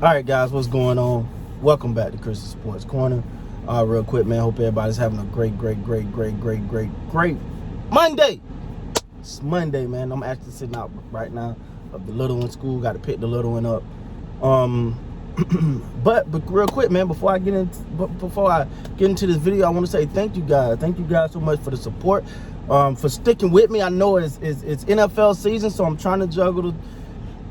All right, guys, what's going on? Welcome back to Chris's Sports Corner. Real quick, man, hope everybody's having a great Monday. It's Monday, man. I'm actually sitting out right now of the little one school. Got to pick the little one up. But real quick, man, before I get into this video, I want to say thank you guys. Thank you guys so much for the support, for sticking with me. I know it's NFL season, so I'm trying to juggle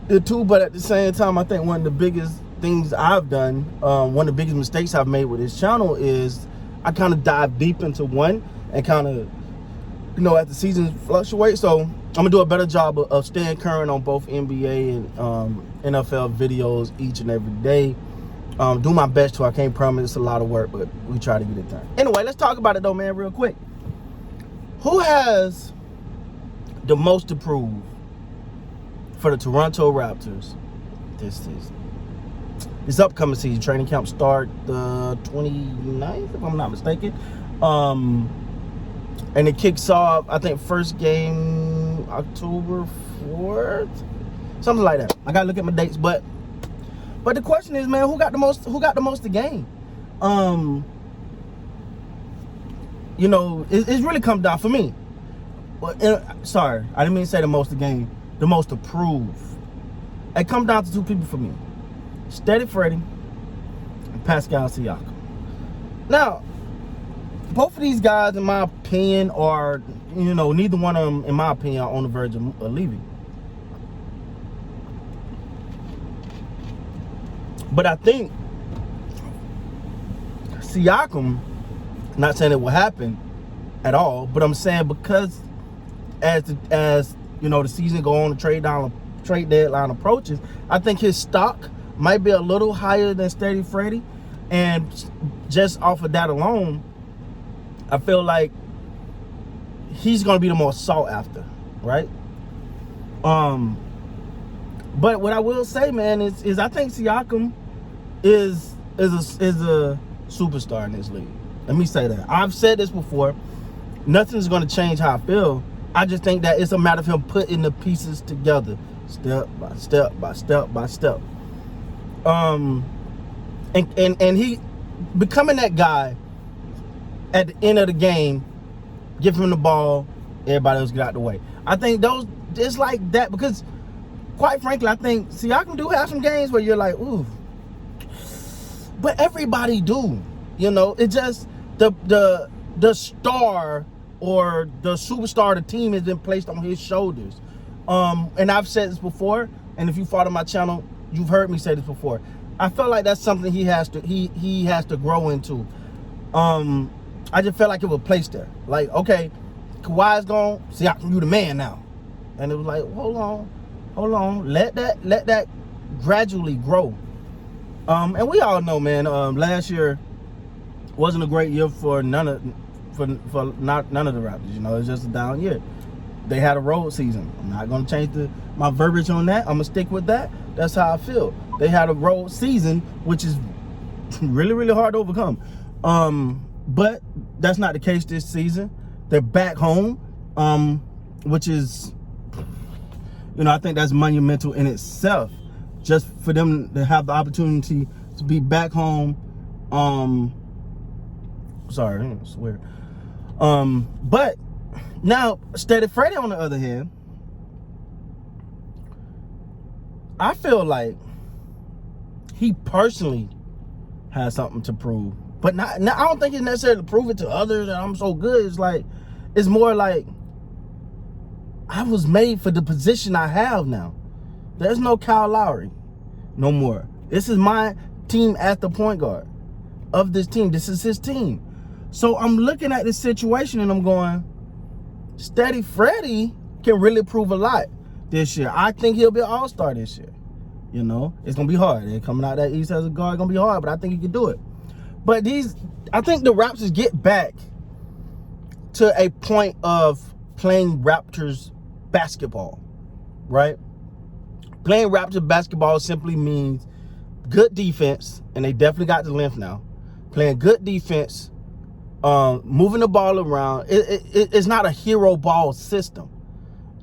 the two, but at the same time, I think one of the biggest things I've done, one of the biggest mistakes I've made with this channel is I kind of dive deep into one and kind of, as the seasons fluctuate. So I'm gonna do a better job of staying current on both NBA and NFL videos each and every day. Do my best to. I can't promise it's a lot of work, but we try to get it done. Anyway, let's talk about it though, man, real quick. Who has the most to prove for the Toronto Raptors this season? This upcoming season, training camp start the 29th, if I'm not mistaken. And it kicks off, I think, first game October 4th, something like that. I gotta look at my dates, but the question is, man, who got the most to gain? It's really come down for me. Sorry, I didn't mean to say the most to gain. The most to prove. It comes down to two people for me: Steady Freddie and Pascal Siakam. Now, both of these guys, in my opinion, are, neither one of them, in my opinion, are on the verge of leaving. But I think Siakam, not saying it will happen at all, but I'm saying because as the season go on, the trade deadline approaches, I think his stock might be a little higher than Steady Freddie, and just off of that alone, I feel like he's gonna be the most sought after, right? But what I will say, man, is I think Siakam is a superstar in this league. Let me say that. I've said this before. Nothing's gonna change how I feel. I just think that it's a matter of him putting the pieces together, step by step by step by step. And he becoming that guy at the end of the game, give him the ball, everybody else get out the way. I think it's like that because, quite frankly, I think Siakam do have some games where you're like, ooh, but everybody do. It just the star or the superstar of the team has been placed on his shoulders. And I've said this before, and if you follow my channel, you've heard me say this before. I feel like that's something he has to grow into. I just felt like it was placed there. Like, okay, Kawhi's gone, Siakam, you the man now. And it was like, hold on, let that gradually grow. And we all know, man, last year wasn't a great year for none of the Raptors. It was just a down year. They had a road season. I'm not gonna change my verbiage on that. I'm gonna stick with that. That's how I feel. They had a road season, which is really, really hard to overcome. But that's not the case this season. They're back home, which is, I think that's monumental in itself. Just for them to have the opportunity to be back home. Sorry, I swear. But now, Steady Freddie, on the other hand, I feel like he personally has something to prove. But I don't think it's necessarily to prove it to others that I'm so good. It's more like I was made for the position I have now. There's no Kyle Lowry no more. This is my team at the point guard of this team. This is his team. So I'm looking at this situation and I'm going, Steady Freddie can really prove a lot this year. I think he'll be an all-star this year. It's going to be hard. They're coming out that East as a guard, going to be hard, but I think he can do it. But I think the Raptors get back to a point of playing Raptors basketball, right? Playing Raptors basketball simply means good defense, and they definitely got the length now. Playing good defense, moving the ball around. It's not a hero ball system,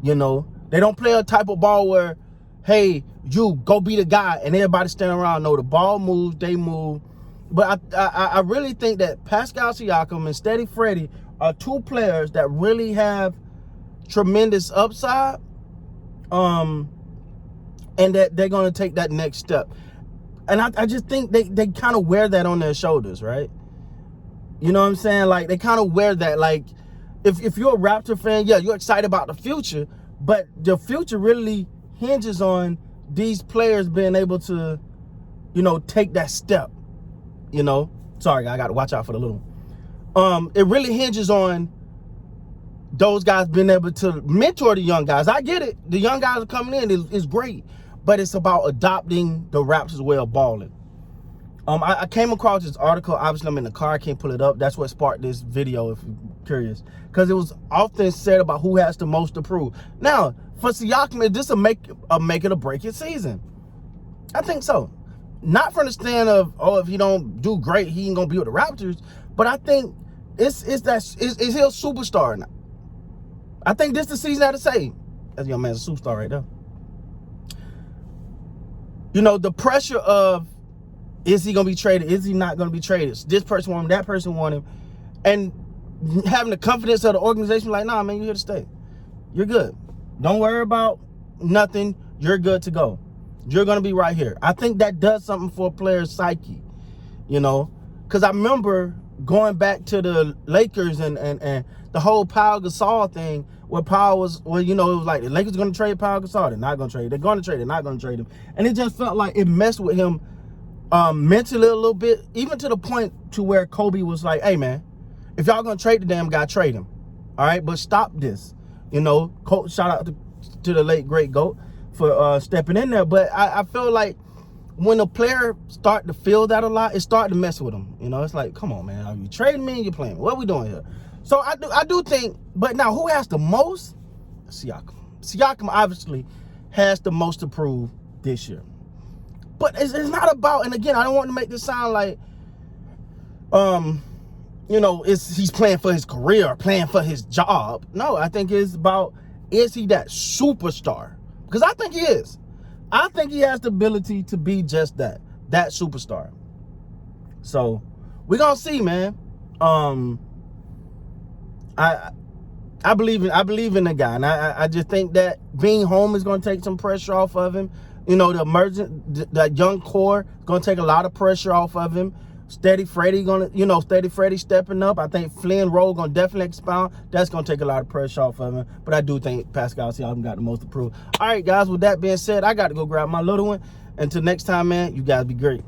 They don't play a type of ball where, hey, you go be the guy, and everybody standing around know the ball moves, they move. But I really think that Pascal Siakam and Steady Freddie are two players that really have tremendous upside, and that they're going to take that next step. And I just think they kind of wear that on their shoulders, right? You know what I'm saying? Like, they kind of wear that. Like, if you're a Raptor fan, yeah, you're excited about the future, but the future really hinges on these players being able to, you know, take that step, you know? Sorry, I got to watch out for the little. It really hinges on those guys being able to mentor the young guys. I get it. The young guys are coming in. It's great. But it's about adopting the Raptors way of balling. I came across this article. Obviously, I'm in the car. I can't pull it up. That's what sparked this video, if you're curious. Because it was often said about who has the most to prove. Now, for Siakam, is this a make it or break it season? I think so. Not from the stand of, oh, if he don't do great, he ain't going to be with the Raptors. But I think is he a superstar now? I think this the season to say. That young man's a superstar right there. You know, the pressure of, is he going to be traded? Is he not going to be traded? This person want him, that person want him. And having the confidence of the organization, like, nah, man, you're here to stay. You're good. Don't worry about nothing. You're good to go. You're going to be right here. I think that does something for a player's psyche, you know, because I remember going back to the Lakers and the whole Pau Gasol thing, where Pau was, well, you know, it was like the Lakers are going to trade Pau Gasol. They're not going to trade. They're going to trade. They're not going to trade him. And it just felt like it messed with him mentally a little bit, even to the point to where Kobe was like, hey, man, if y'all going to trade the damn guy, trade him. All right, but stop this. You know, shout out to the late, great GOAT for stepping in there. But I feel like when a player start to feel that a lot, it start to mess with them. You know, it's like, come on, man, are you trading me and you're playing? What are we doing here? So I do think, but now who has the most? Siakam. Siakam obviously has the most to prove this year. But it's not about, and again, I don't want to make this sound like, you know, he's playing for his career or playing for his job. No, I think it's about, is he that superstar? Because I think he is. I think he has the ability to be just that superstar. So we're gonna see, man. I believe in the guy, and I just think that being home is gonna take some pressure off of him. You know, that young core is gonna take a lot of pressure off of him. Steady Freddie stepping up. I think Flynn role gonna definitely expound. That's gonna take a lot of pressure off of him. But I do think Pascal Siakam got the most to prove. All right, guys. With that being said, I got to go grab my little one. Until next time, man. You guys be great.